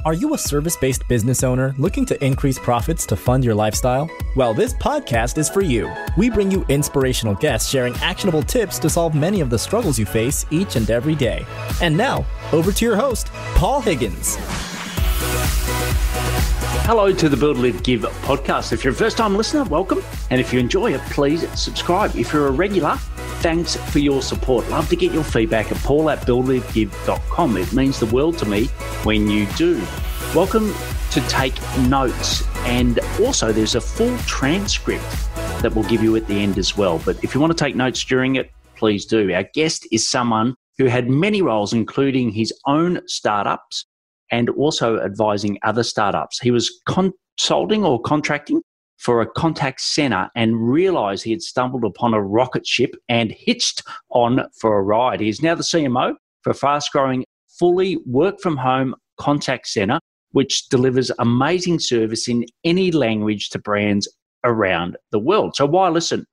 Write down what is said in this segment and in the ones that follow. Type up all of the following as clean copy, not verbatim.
Are you a service-based business owner looking to increase profits to fund your lifestyle? Well, this podcast is for you. We bring you inspirational guests sharing actionable tips to solve many of the struggles you face each and every day. And now, over to your host, Paul Higgins. Hello to the Build, Live, Give podcast. If you're a first-time listener, welcome. And if you enjoy it, please subscribe. If you're a regular, thanks for your support. Love to get your feedback at paul@buildlivegive.com. It means the world to me when you do. Welcome to take notes. And also there's a full transcript that we'll give you at the end as well. But if you want to take notes during it, please do. Our guest is someone who had many roles, including his own startups and also advising other startups. He was consulting or contracting for a contact center and realized he had stumbled upon a rocket ship and hitched on for a ride. He is now the CMO for a fast-growing, fully work-from-home contact center, which delivers amazing service in any language to brands around the world. So why listen?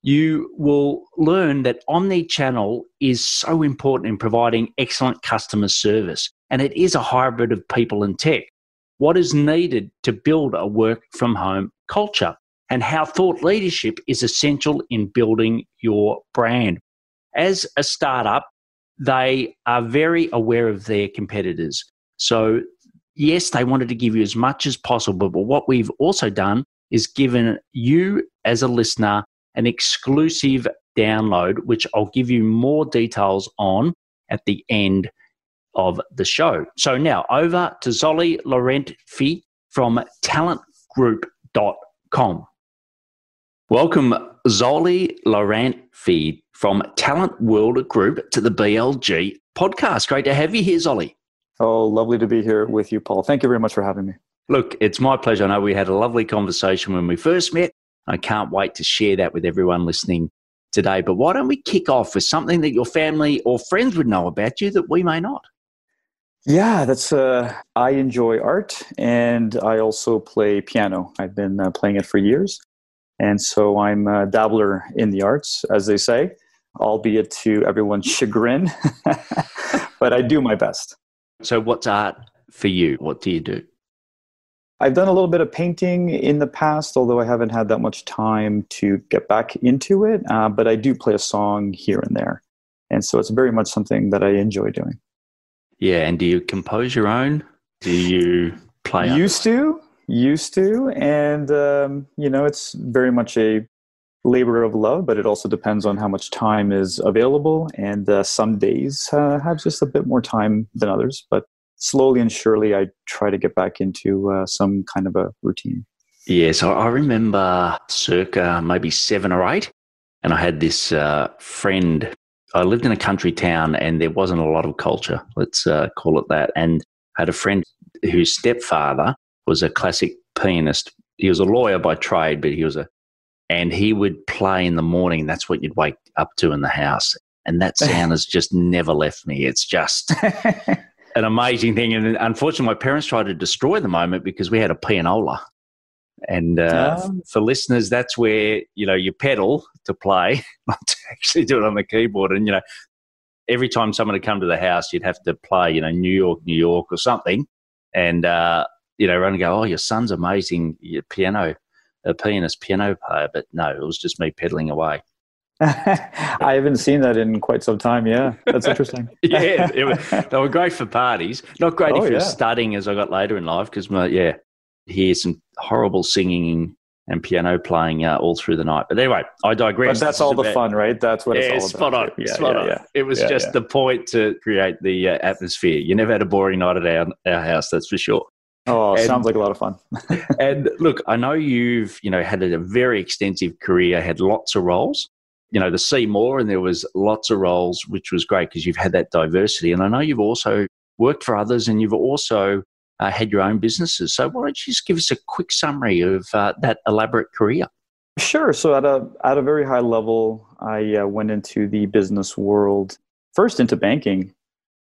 You will learn that omni-channel is so important in providing excellent customer service, and it is a hybrid of people and tech. What is needed to build a work-from-home culture, and how thought leadership is essential in building your brand. As a startup, they are very aware of their competitors. So yes, they wanted to give you as much as possible, but what we've also done is given you as a listener an exclusive download, which I'll give you more details on at the end of the show. So now over to Zoltan Lorantffy from TalentWorldGroup.com. Welcome, Zoltan Lorantffy from Talent World Group to the BLG podcast. Great to have you here, Zolly. Oh, lovely to be here with you, Paul. Thank you very much for having me. Look, it's my pleasure. I know we had a lovely conversation when we first met. I can't wait to share that with everyone listening today. But why don't we kick off with something that your family or friends would know about you that we may not? Yeah, I enjoy art, and I also play piano. I've been playing it for years. And so I'm a dabbler in the arts, as they say, albeit to everyone's chagrin. But I do my best. So what's art for you? What do you do? I've done a little bit of painting in the past, although I haven't had that much time to get back into it. But I do play a song here and there. And so it's very much something that I enjoy doing. Yeah, and do you compose your own? Do you play Used to. And, it's very much a labor of love, but it also depends on how much time is available. And some days have just a bit more time than others. But slowly and surely, I try to get back into some kind of a routine. Yeah, so I remember circa maybe 7 or 8, and I had this friend. I lived in a country town and there wasn't a lot of culture, let's call it that. And I had a friend whose stepfather was a classic pianist. He was a lawyer by trade, but and he would play in the morning. That's what you'd wake up to in the house. And that sound has just never left me. It's just an amazing thing. And unfortunately, my parents tried to destroy the moment because we had a pianola. And for listeners, that's where, you pedal to play, not to actually do it on the keyboard. And, every time someone would come to the house, you'd have to play, New York, New York or something. And, run and go, oh, your son's amazing, your pianist, piano player. But no, it was just me pedaling away. I haven't seen that in quite some time. Yeah, that's interesting. Yeah, they were great for parties. Not great if you're studying as I got later in life because, hear some horrible singing and piano playing all through the night. But anyway, I digress. But that's all the fun, right? That's what it's all about. Spot on. It was just the point to create the atmosphere. You never had a boring night at our house, that's for sure. Oh, sounds like a lot of fun. And look, I know you've, had a very extensive career, had lots of roles. The Seymour, and there was lots of roles, which was great because you've had that diversity. And I know you've also worked for others and you've also had your own businesses. So why don't you just give us a quick summary of that elaborate career? Sure. So at a very high level, I went into the business world, first into banking,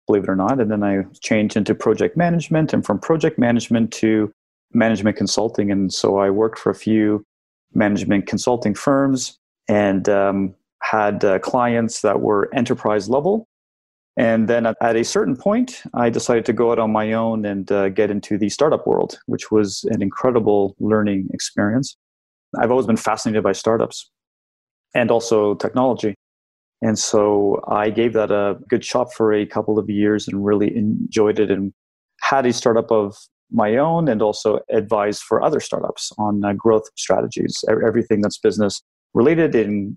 believe it or not, and then I changed into project management, and from project management to management consulting. And so I worked for a few management consulting firms and had clients that were enterprise level And then at a certain point, I decided to go out on my own and get into the startup world, which was an incredible learning experience. I've always been fascinated by startups and also technology. And so I gave that a good shot for a couple of years and really enjoyed it, and had a startup of my own and also advised for other startups on growth strategies, everything that's business related, in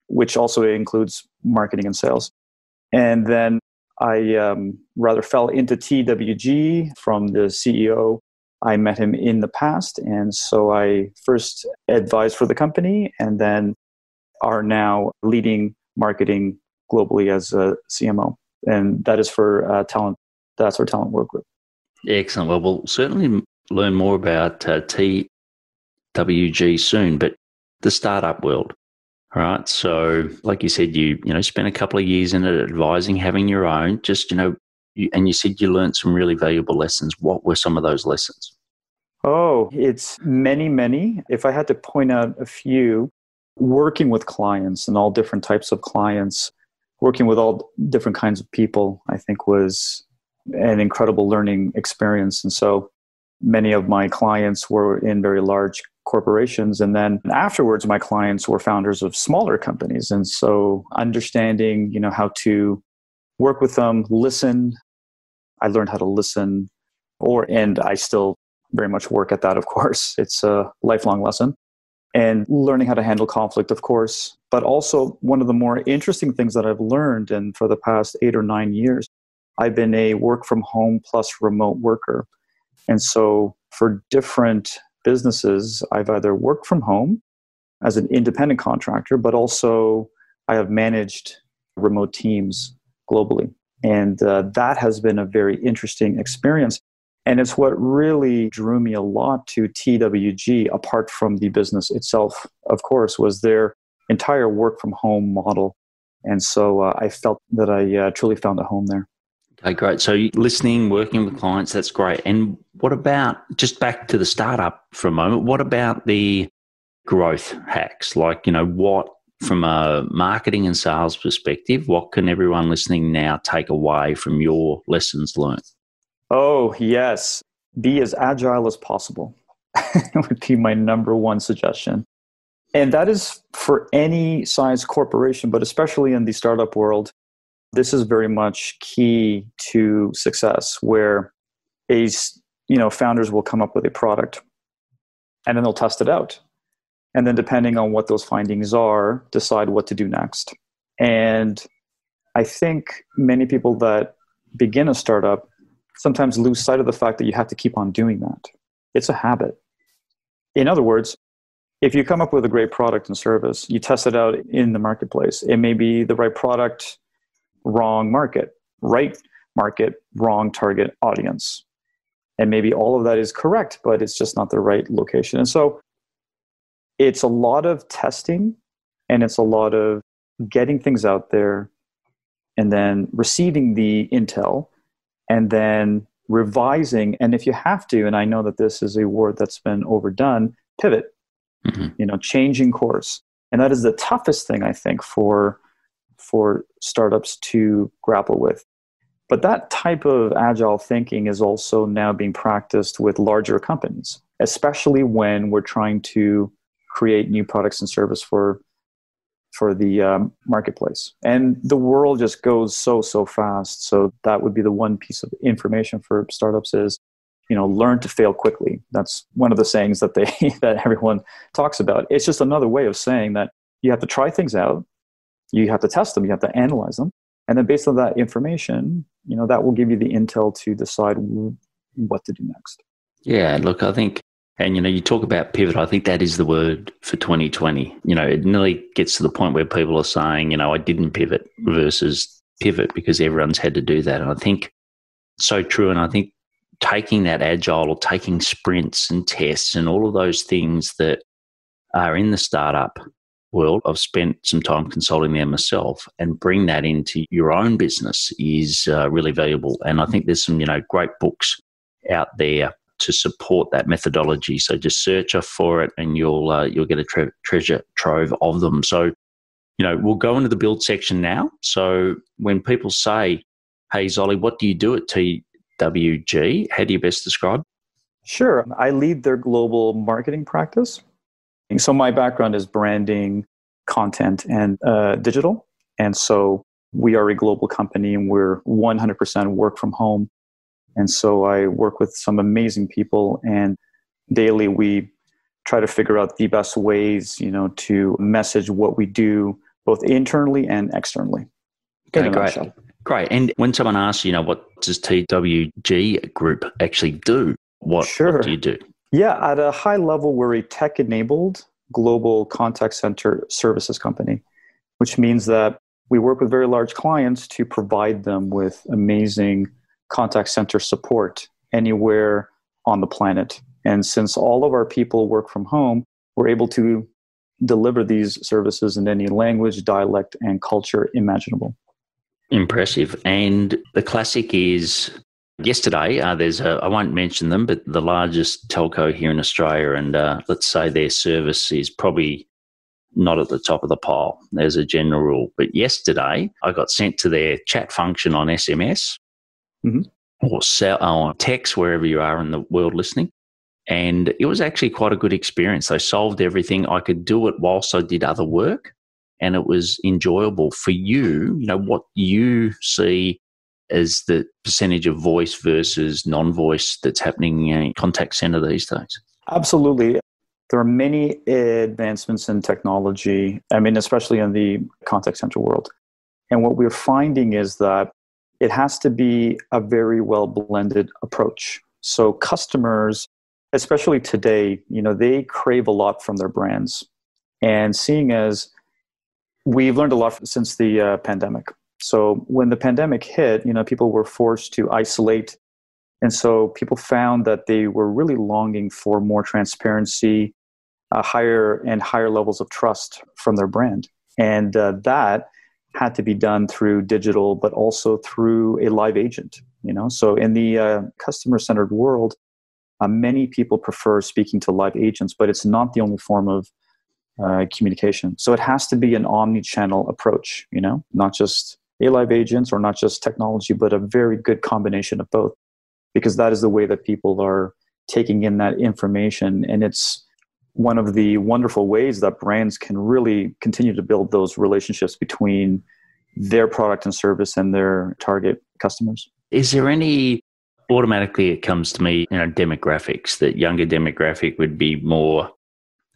which also includes marketing and sales. And then I rather fell into TWG from the CEO. I met him in the past. And so I first advised for the company and then are now leading marketing globally as a CMO. And that is for talent. That's our Talent World Group. Excellent. Well, we'll certainly learn more about TWG soon, but the startup world. All right. So like you said, you spent a couple of years in it advising, having your own, and you said you learned some really valuable lessons. What were some of those lessons? Oh, it's many, many. If I had to point out a few, working with clients and all different types of clients, working with all different kinds of people, I think was an incredible learning experience. And so many of my clients were in very large corporations. And then afterwards, my clients were founders of smaller companies. And so understanding, how to work with them, listen. I learned how to listen, and I still very much work at that, of course. It's a lifelong lesson. And learning how to handle conflict, of course. But also one of the more interesting things that I've learned, and for the past 8 or 9 years, I've been a work from home plus remote worker. And so for different businesses, I've either worked from home as an independent contractor, but also I have managed remote teams globally. And that has been a very interesting experience. And it's what really drew me a lot to TWG, apart from the business itself, of course, was their entire work from home model. And so I felt that I truly found a home there. Okay, great. So listening, working with clients, that's great. And what about, just back to the startup for a moment, what about the growth hacks? Like, what, from a marketing and sales perspective, what can everyone listening now take away from your lessons learned? Oh, yes. Be as agile as possible would be my number one suggestion. And that is for any size corporation, but especially in the startup world, this is very much key to success, where founders will come up with a product and then they'll test it out. And then depending on what those findings are, decide what to do next. And I think many people that begin a startup sometimes lose sight of the fact that you have to keep on doing that. It's a habit. In other words, if you come up with a great product and service, you test it out in the marketplace. It may be the right product, wrong market, right market, wrong target audience. And maybe all of that is correct, but it's just not the right location. And so it's a lot of testing, and it's a lot of getting things out there and then receiving the intel and then revising. And if you have to, and I know that this is a word that's been overdone, pivot, changing course. And that is the toughest thing, I think, for startups to grapple with. But that type of agile thinking is also now being practiced with larger companies, especially when we're trying to create new products and service for the marketplace. And the world just goes so fast. So that would be the one piece of information for startups is, learn to fail quickly. That's one of the sayings that that everyone talks about. It's just another way of saying that you have to try things out, you have to test them, you have to analyze them. And then based on that information, that will give you the intel to decide what to do next. Yeah, look, I think, and you talk about pivot, I think that is the word for 2020. It nearly gets to the point where people are saying, I didn't pivot versus pivot, because everyone's had to do that. And I think so true. And I think taking that agile, or taking sprints and tests and all of those things that are in the startup world, I've spent some time consulting there myself, and bring that into your own business is really valuable. And I think there's some, great books out there to support that methodology. So just search for it, and you'll get a treasure trove of them. So, we'll go into the build section now. So when people say, Hey, Zolly, what do you do at TWG? How do you best describe? Sure. I lead their global marketing practice. So my background is branding, content, and digital. And so we are a global company and we're 100% work from home. And so I work with some amazing people, and daily we try to figure out the best ways, to message what we do both internally and externally. Okay, great. Great. And when someone asks, what does TWG Group actually do? What do you do? Yeah, at a high level, we're a tech-enabled global contact center services company, which means that we work with very large clients to provide them with amazing contact center support anywhere on the planet. And since all of our people work from home, we're able to deliver these services in any language, dialect, and culture imaginable. Impressive. And the classic is yesterday, I won't mention them, but the largest telco here in Australia, and let's say their service is probably not at the top of the pile. There's a general rule. But yesterday, I got sent to their chat function on SMS or on text, wherever you are in the world listening. And it was actually quite a good experience. They solved everything. I could do it whilst I did other work, and it was enjoyable. For you, what you see as the percentage of voice versus non-voice that's happening in a contact center these days? Absolutely. There are many advancements in technology, especially in the contact center world. And what we're finding is that it has to be a very well-blended approach. So customers, especially today, they crave a lot from their brands. And seeing as we've learned a lot since the pandemic. So when the pandemic hit, people were forced to isolate. And so people found that they were really longing for more transparency, higher levels of trust from their brand. And that had to be done through digital, but also through a live agent. So in the customer-centered world, many people prefer speaking to live agents, but it's not the only form of communication. So it has to be an omni-channel approach, not just a live agents or not just technology, but a very good combination of both, because that is the way that people are taking in that information. And it's one of the wonderful ways that brands can really continue to build those relationships between their product and service and their target customers. Is there any, automatically it comes to me, demographics, that younger demographic would be more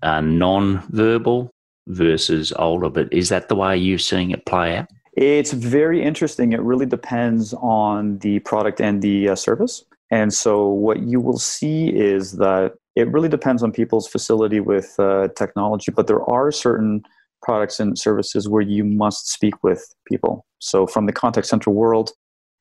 non-verbal versus older, but is that the way you're seeing it play out? It's very interesting. It really depends on the product and the service. And so what you will see is that it really depends on people's facility with technology, but there are certain products and services where you must speak with people. So from the contact center world,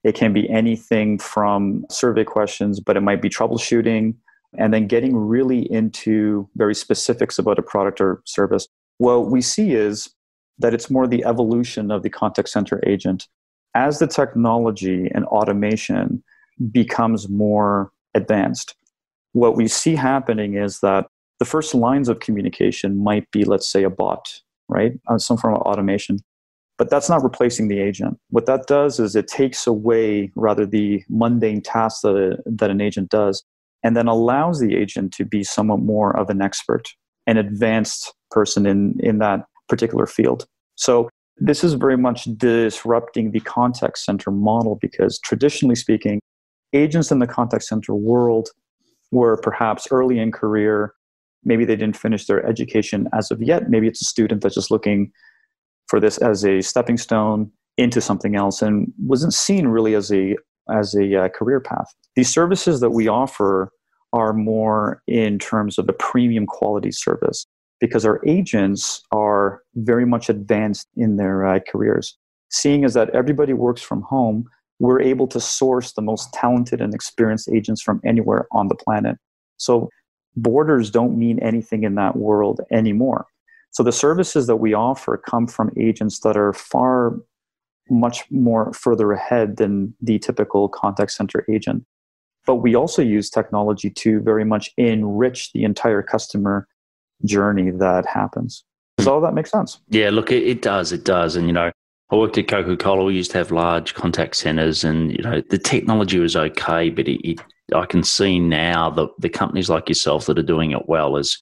it can be anything from survey questions, but it might be troubleshooting, and then getting really into very specifics about a product or service. What we see is that it's more the evolution of the contact center agent. As the technology and automation becomes more advanced, what we see happening is that the first lines of communication might be, let's say, a bot, right? Some form of automation. But that's not replacing the agent. What that does is it takes away rather the mundane tasks that an agent does, and then allows the agent to be somewhat more of an expert, an advanced person in that particular field. So this is very much disrupting the contact center model, because traditionally speaking, agents in the contact center world were perhaps early in career. Maybe they didn't finish their education as of yet. Maybe it's a student that's just looking for this as a stepping stone into something else and wasn't seen really as a career path. These services that we offer are more in terms of a premium quality service, because our agents are very much advanced in their careers. Seeing as that everybody works from home, we're able to source the most talented and experienced agents from anywhere on the planet. So borders don't mean anything in that world anymore. So the services that we offer come from agents that are much more further ahead than the typical contact center agent. But we also use technology to very much enrich the entire customer journey that happens. Does all that make sense? Yeah, look, it does. It does. And, I worked at Coca-Cola. We used to have large contact centers, and the technology was okay, but I can see now that the companies like yourself that are doing it well has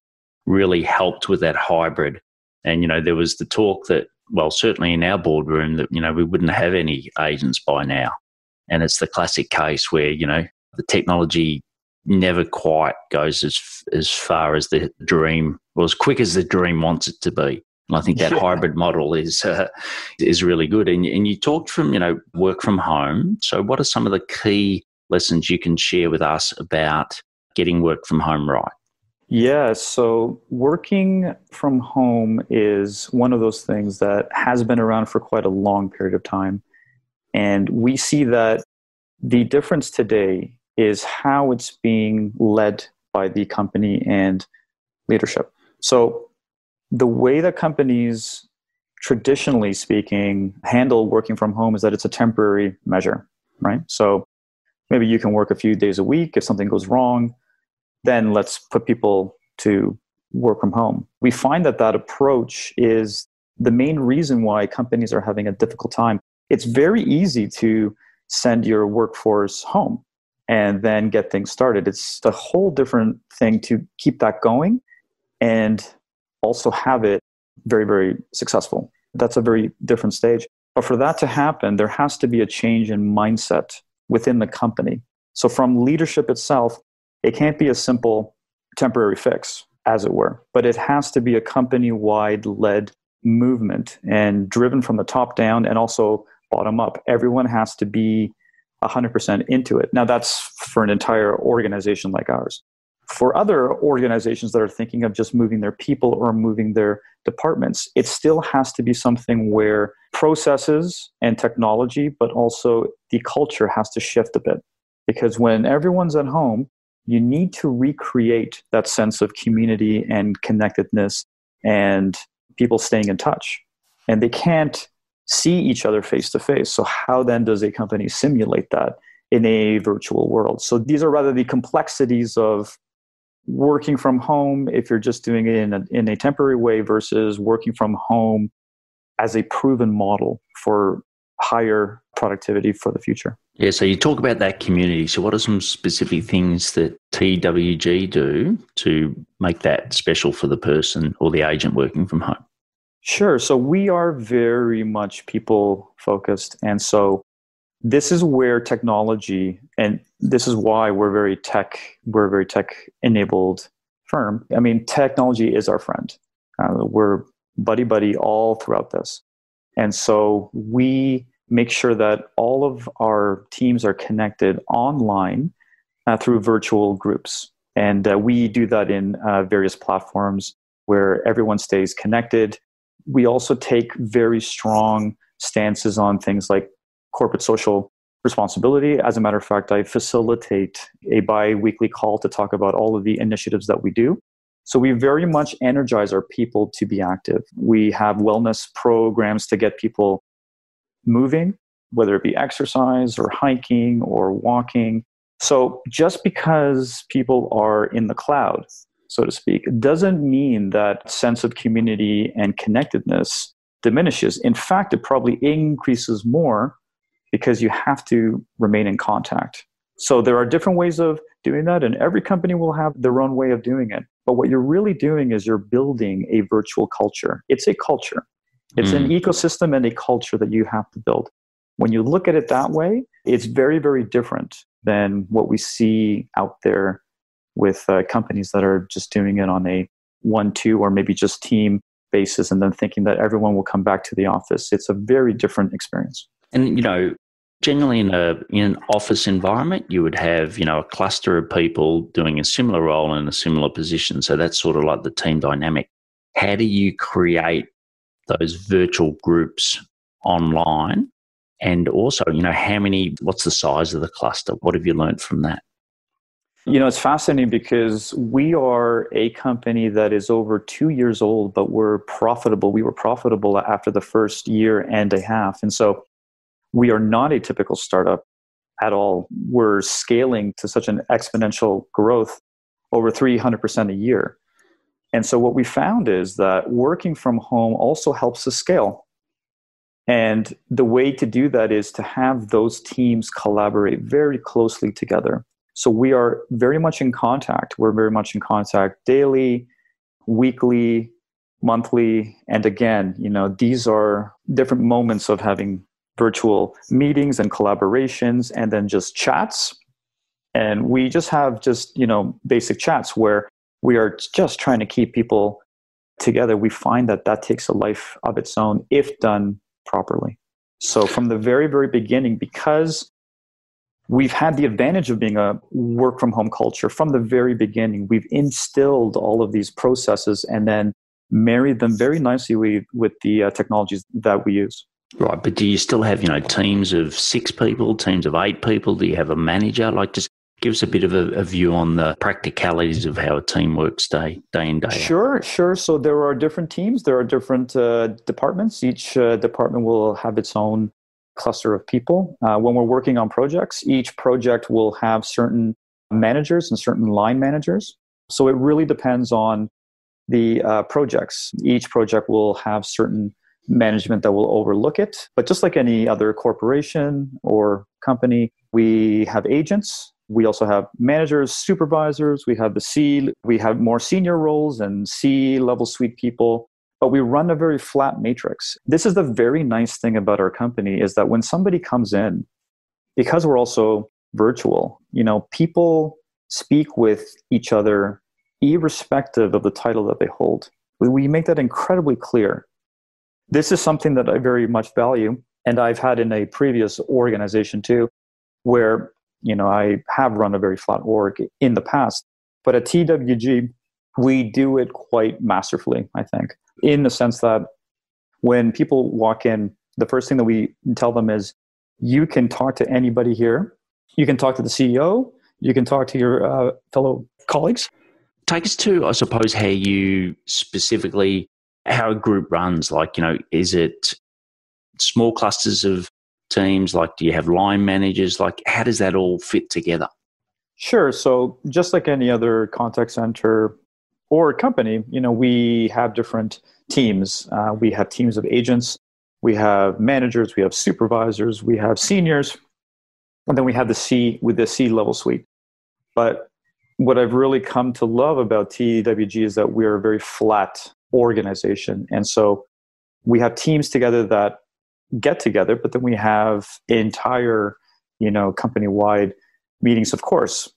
really helped with that hybrid. And there was the talk that, well, certainly in our boardroom, that we wouldn't have any agents by now, and it's the classic case where the technology never quite goes as far as the dream, or as quick as the dream wants it to be. And I think that hybrid model is really good. And you talked from, work from home. So what are some of the key lessons you can share with us about getting work from home right? Yeah, so working from home is one of those things that has been around for quite a long period of time. And we see that the difference today is how it's being led by the company and leadership. So the way that companies, traditionally speaking, handle working from home is that it's a temporary measure, right? So maybe you can work a few days a week. If something goes wrong, then let's put people to work from home. We find that approach is the main reason why companies are having a difficult time. It's very easy to send your workforce home and then get things started. It's a whole different thing to keep that going and also have it very, very successful. That's a very different stage. But for that to happen, there has to be a change in mindset within the company. So from leadership itself, it can't be a simple temporary fix, as it were, but it has to be a company-wide led movement and driven from the top down and also bottom up. Everyone has to be 100% into it. Now, that's for an entire organization like ours. For other organizations that are thinking of just moving their people or moving their departments, it still has to be something where processes and technology, but also the culture has to shift a bit. Because when everyone's at home, you need to recreate that sense of community and connectedness and people staying in touch. And they can't see each other face to face. So how then does a company simulate that in a virtual world? So these are rather the complexities of working from home if you're just doing it in a temporary way versus working from home as a proven model for higher productivity for the future. Yeah, so you talk about that community. So what are some specific things that TWG do to make that special for the person or the agent working from home? Sure. So we are very much people focused. And so this is where technology, and this is why we're a very tech enabled firm. I mean, technology is our friend. We're buddy all throughout this. And so we make sure that all of our teams are connected online through virtual groups. And we do that in various platforms where everyone stays connected. We also take very strong stances on things like corporate social responsibility. As a matter of fact, I facilitate a bi-weekly call to talk about all of the initiatives that we do. So we very much energize our people to be active. We have wellness programs to get people moving, whether it be exercise or hiking or walking. So just because people are in the cloud, so to speak, doesn't mean that sense of community and connectedness diminishes. In fact, it probably increases more because you have to remain in contact. So there are different ways of doing that, and every company will have their own way of doing it. But what you're really doing is you're building a virtual culture. It's a culture. It's an ecosystem and a culture that you have to build. When you look at it that way, it's very, very different than what we see out there with companies that are just doing it on a 1-2 or maybe just team basis and then thinking that everyone will come back to the office. It's a very different experience. And, generally in an office environment, you would have, a cluster of people doing a similar role in a similar position. So that's sort of like the team dynamic. How do you create those virtual groups online? And also, what's the size of the cluster? What have you learned from that? It's fascinating because we are a company that is over 2 years old, but we're profitable. We were profitable after the first year and a half. And so we are not a typical startup at all. We're scaling to such an exponential growth over 300% a year. And so what we found is that working from home also helps us scale. And the way to do that is to have those teams collaborate very closely together. So we are very much in contact. We're very much in contact daily, weekly, monthly. And again, these are different moments of having virtual meetings and collaborations and then just chats. And we just have basic chats where we are just trying to keep people together. We find that takes a life of its own if done properly. So from the very, very beginning, because we've had the advantage of being a work from home culture from the very beginning, we've instilled all of these processes and then married them very nicely with the technologies that we use. Right, but do you still have, teams of 6 people, teams of 8 people? Do you have a manager? Just give us a bit of a view on the practicalities of how a team works day in, day out. Sure. So there are different teams. There are different departments. Each department will have its own cluster of people. When we're working on projects, each project will have certain managers and certain line managers. So it really depends on the projects. Each project will have certain management that will overlook it. But just like any other corporation or company, we have agents. We also have managers, supervisors. We have we have more senior roles and C-level suite people. But we run a very flat matrix. This is the very nice thing about our company is that when somebody comes in, because we're also virtual, people speak with each other irrespective of the title that they hold. We make that incredibly clear. This is something that I very much value, and I've had in a previous organization too, where I have run a very flat org in the past. But at TWG, we do it quite masterfully, I think, in the sense that when people walk in, the first thing that we tell them is, you can talk to anybody here. You can talk to the CEO. You can talk to your fellow colleagues. Take us to, I suppose, how you specifically, how a group runs. Is it small clusters of teams? Do you have line managers? How does that all fit together? Sure. So just like any other contact center or company, we have different teams. We have teams of agents. We have managers. We have supervisors. We have seniors. And then we have the C-level suite. But what I've really come to love about TWG is that we're a very flat organization. And so we have teams together that get together, but then we have entire, company-wide meetings. Of course,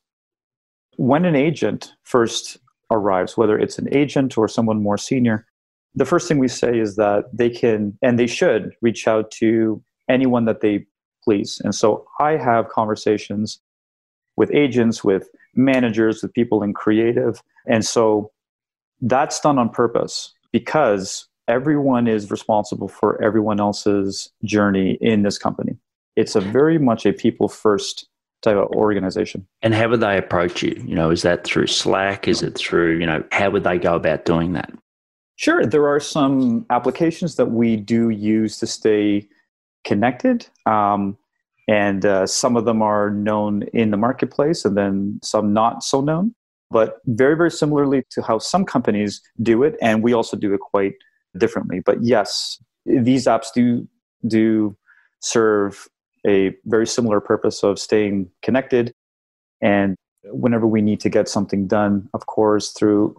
when an agent first arrives, whether it's an agent or someone more senior, the first thing we say is that they can, and they should, reach out to anyone that they please. And so I have conversations with agents, with managers, with people in creative. And so that's done on purpose because everyone is responsible for everyone else's journey in this company. It's a very much a people first type of organization. And how would they approach you? Is that through Slack? Is it through, how would they go about doing that? Sure. There are some applications that we do use to stay connected. And some of them are known in the marketplace and then some not so known, but very, very similarly to how some companies do it. And we also do it quite differently. But yes, these apps do serve a very similar purpose of staying connected. And whenever we need to get something done, of course, through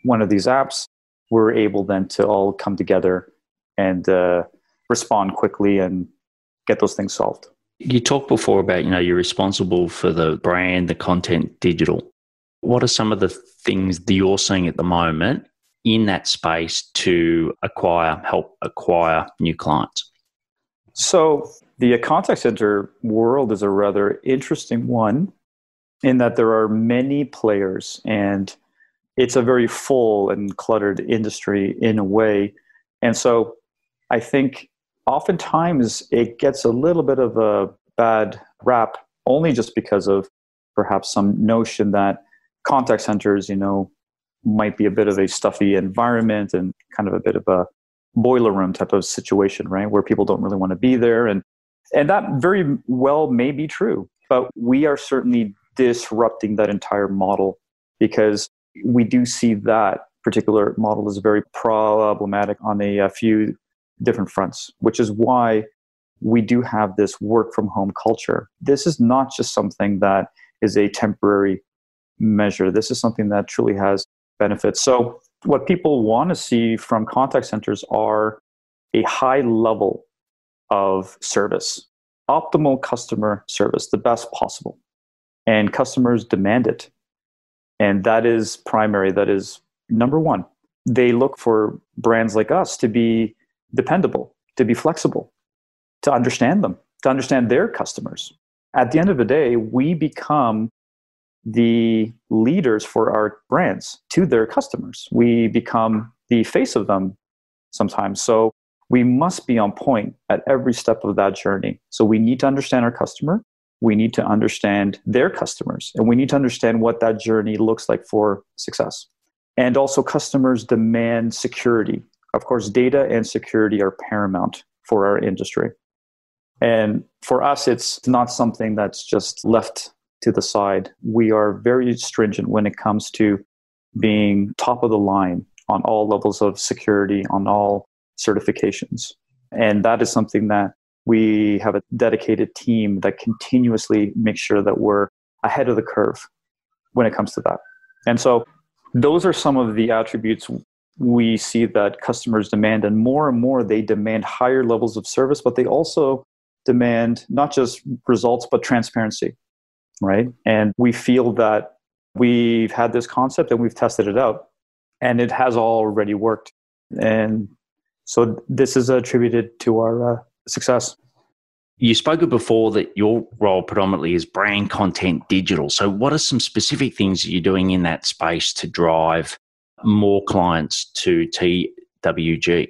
one of these apps, we're able then to all come together and respond quickly and get those things solved. You talked before about, you're responsible for the brand, the content, digital. What are some of the things that you're seeing at the moment in that space to help acquire new clients? So the contact center world is a rather interesting one in that there are many players and it's a very full and cluttered industry in a way. And so I think oftentimes it gets a little bit of a bad rap only just because of perhaps some notion that contact centers, might be a bit of a stuffy environment and kind of a bit of a boiler room type of situation, right? Where people don't really want to be there. And that very well may be true, but we are certainly disrupting that entire model because we do see that particular model is very problematic on a few different fronts, which is why we do have this work from home culture. This is not just something that is a temporary measure. This is something that truly has benefits. So what people want to see from contact centers are a high level of service, optimal customer service, the best possible. And customers demand it. And that is primary. That is number one. They look for brands like us to be dependable, to be flexible, to understand them, to understand their customers. At the end of the day, we become the leaders for our brands to their customers. We become the face of them sometimes. So we must be on point at every step of that journey. So we need to understand our customer. We need to understand their customers. And we need to understand what that journey looks like for success. And also customers demand security. Of course, data and security are paramount for our industry. And for us, it's not something that's just left to the side. We are very stringent when it comes to being top of the line on all levels of security, on all certifications. And that is something that we have a dedicated team that continuously makes sure that we're ahead of the curve when it comes to that. And so those are some of the attributes we see that customers demand, and more they demand higher levels of service, but they also demand not just results, but transparency, right? And we feel that we've had this concept and we've tested it out, and it has already worked. And so this is attributed to our success. You spoke before that your role predominantly is brand content digital. So what are some specific things that you're doing in that space to drive more clients to TWG?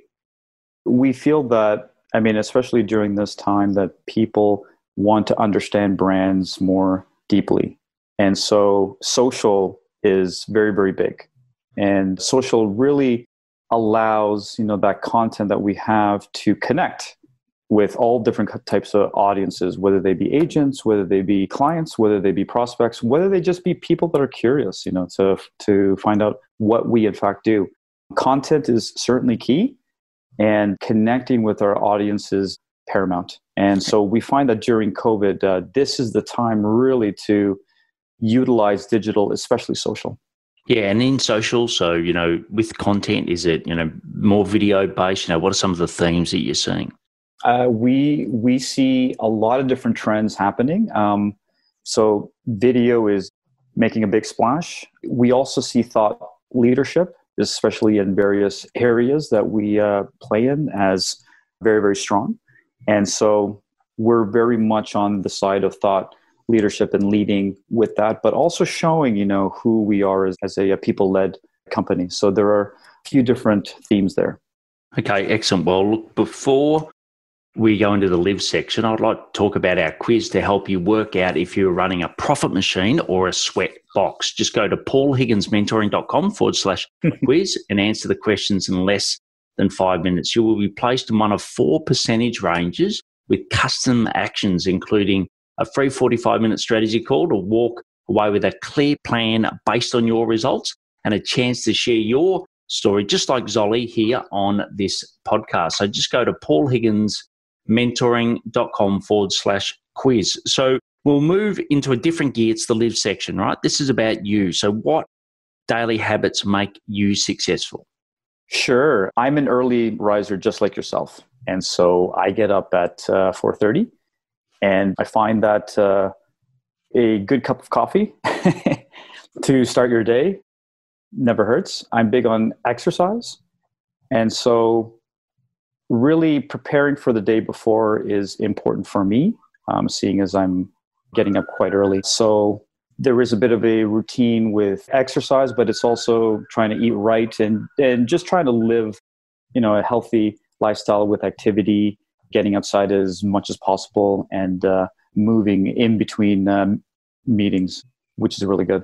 We feel that, especially during this time, that people want to understand brands more deeply. And so social is very, very big. And social really allows, that content that we have to connect with all different types of audiences, whether they be agents, whether they be clients, whether they be prospects, whether they just be people that are curious, to find out what we in fact do. Content is certainly key, and connecting with our audience is paramount. And so we find that during COVID, this is the time really to utilize digital, especially social. Yeah, and in social, so, with content, is it, more video based? What are some of the themes that you're seeing? We see a lot of different trends happening. So video is making a big splash. We also see thought leadership, especially in various areas that we play in, as very, very strong. And so we're very much on the side of thought leadership and leading with that, but also showing, who we are as a people-led company. So there are a few different themes there. Okay, excellent. Well, look, before we go into the live section, I'd like to talk about our quiz to help you work out if you're running a profit machine or a sweat box. Just go to paulhigginsmentoring.com/quiz and answer the questions in less than 5 minutes. You will be placed in one of 4 percentage ranges with custom actions, including a free 45-minute strategy call to walk away with a clear plan based on your results and a chance to share your story, just like Zolly here on this podcast. So just go to paulhigginsmentoring.com/quiz. So we'll move into a different gear. It's the live section, right? This is about you. So what daily habits make you successful? Sure. I'm an early riser just like yourself. And so I get up at 4:30, and I find that a good cup of coffee to start your day never hurts. I'm big on exercise. And so really preparing for the day before is important for me, seeing as I'm getting up quite early. So there is a bit of a routine with exercise, but it's also trying to eat right and just trying to live, a healthy lifestyle with activity, getting outside as much as possible, and moving in between meetings, which is really good.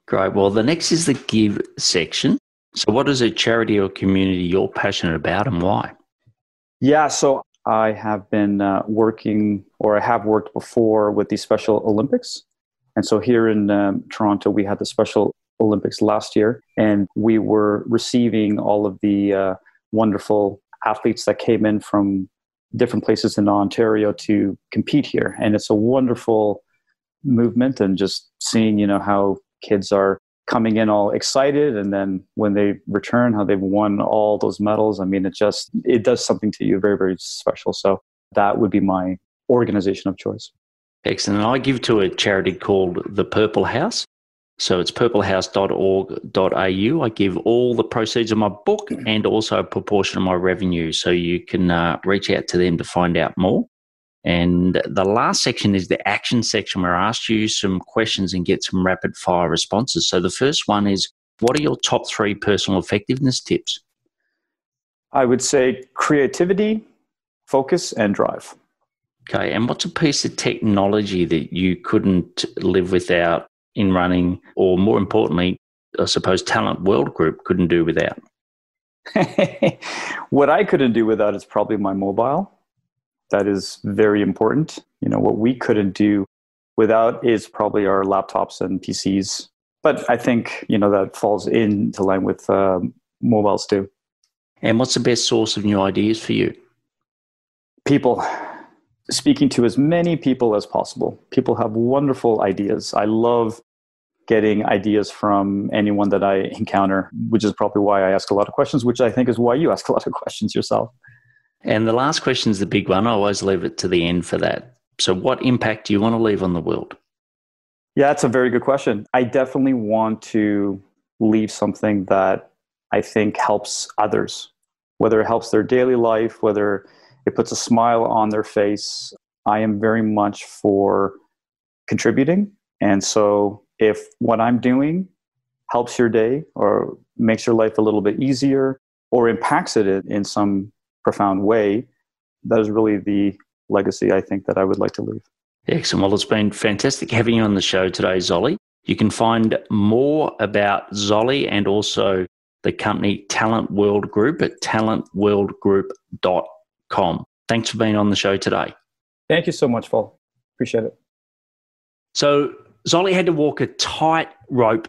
Great. Well, the next is the give section. So what is a charity or community you're passionate about, and why? Yeah, so I have been I have worked before with the Special Olympics. And so here in Toronto, we had the Special Olympics last year, and we were receiving all of the wonderful athletes that came in from different places in Ontario to compete here. And it's a wonderful movement, and just seeing, how kids are coming in all excited, and then when they return, how they've won all those medals. I mean, it does something to you very, very special. So that would be my organization of choice. Excellent. I give to a charity called the Purple House. So it's purplehouse.org.au. I give all the proceeds of my book and also a proportion of my revenue. So you can reach out to them to find out more. And the last section is the action section, where I ask you some questions and get some rapid fire responses. So the first one is, what are your top 3 personal effectiveness tips? I would say creativity, focus, and drive. Okay. And what's a piece of technology that you couldn't live without in running, or more importantly, I suppose Talent World Group couldn't do without? What I couldn't do without is probably my mobile. That is very important. What we couldn't do without is probably our laptops and PCs. But I think, that falls into line with mobiles too. And what's the best source of new ideas for you? People. Speaking to as many people as possible. People have wonderful ideas. I love getting ideas from anyone that I encounter, which is probably why I ask a lot of questions, which I think is why you ask a lot of questions yourself. And the last question is the big one. I always leave it to the end for that. So what impact do you want to leave on the world? Yeah, that's a very good question. I definitely want to leave something that I think helps others, whether it helps their daily life, whether it puts a smile on their face. I am very much for contributing. And so if what I'm doing helps your day or makes your life a little bit easier or impacts it in some profound way, that is really the legacy I think that I would like to leave. Excellent. Well, it's been fantastic having you on the show today, Zolly. You can find more about Zolly and also the company Talent World Group at talentworldgroup.com. Thanks for being on the show today. Thank you so much, Paul. Appreciate it. So Zolly had to walk a tight rope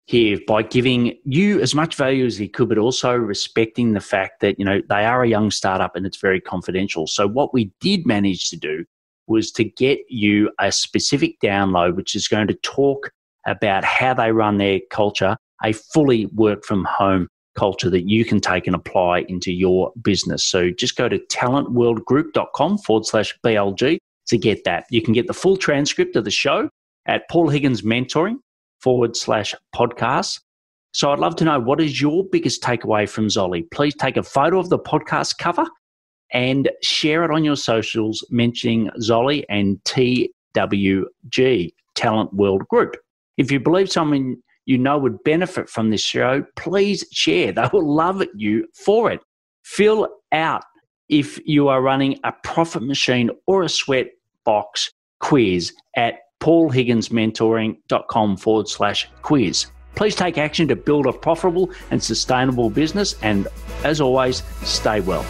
here by giving you as much value as he could, but also respecting the fact that, they are a young startup and it's very confidential. So what we did manage to do was to get you a specific download, which is going to talk about how they run their culture, a fully work from home culture that you can take and apply into your business. So just go to talentworldgroup.com/BLG to get that. You can get the full transcript of the show at Paul Higgins Mentoring/podcast. So I'd love to know, what is your biggest takeaway from Zolly? Please take a photo of the podcast cover and share it on your socials mentioning Zolly and TWG, Talent World Group. If you believe someone would benefit from this show, please share. They will love you for it. Fill out if you are running a profit machine or a sweat box quiz at paulhigginsmentoring.com/quiz. Please take action to build a profitable and sustainable business. And as always, stay well.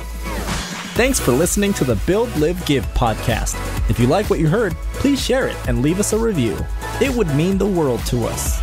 Thanks for listening to the Build, Live, Give podcast. If you like what you heard, please share it and leave us a review. It would mean the world to us.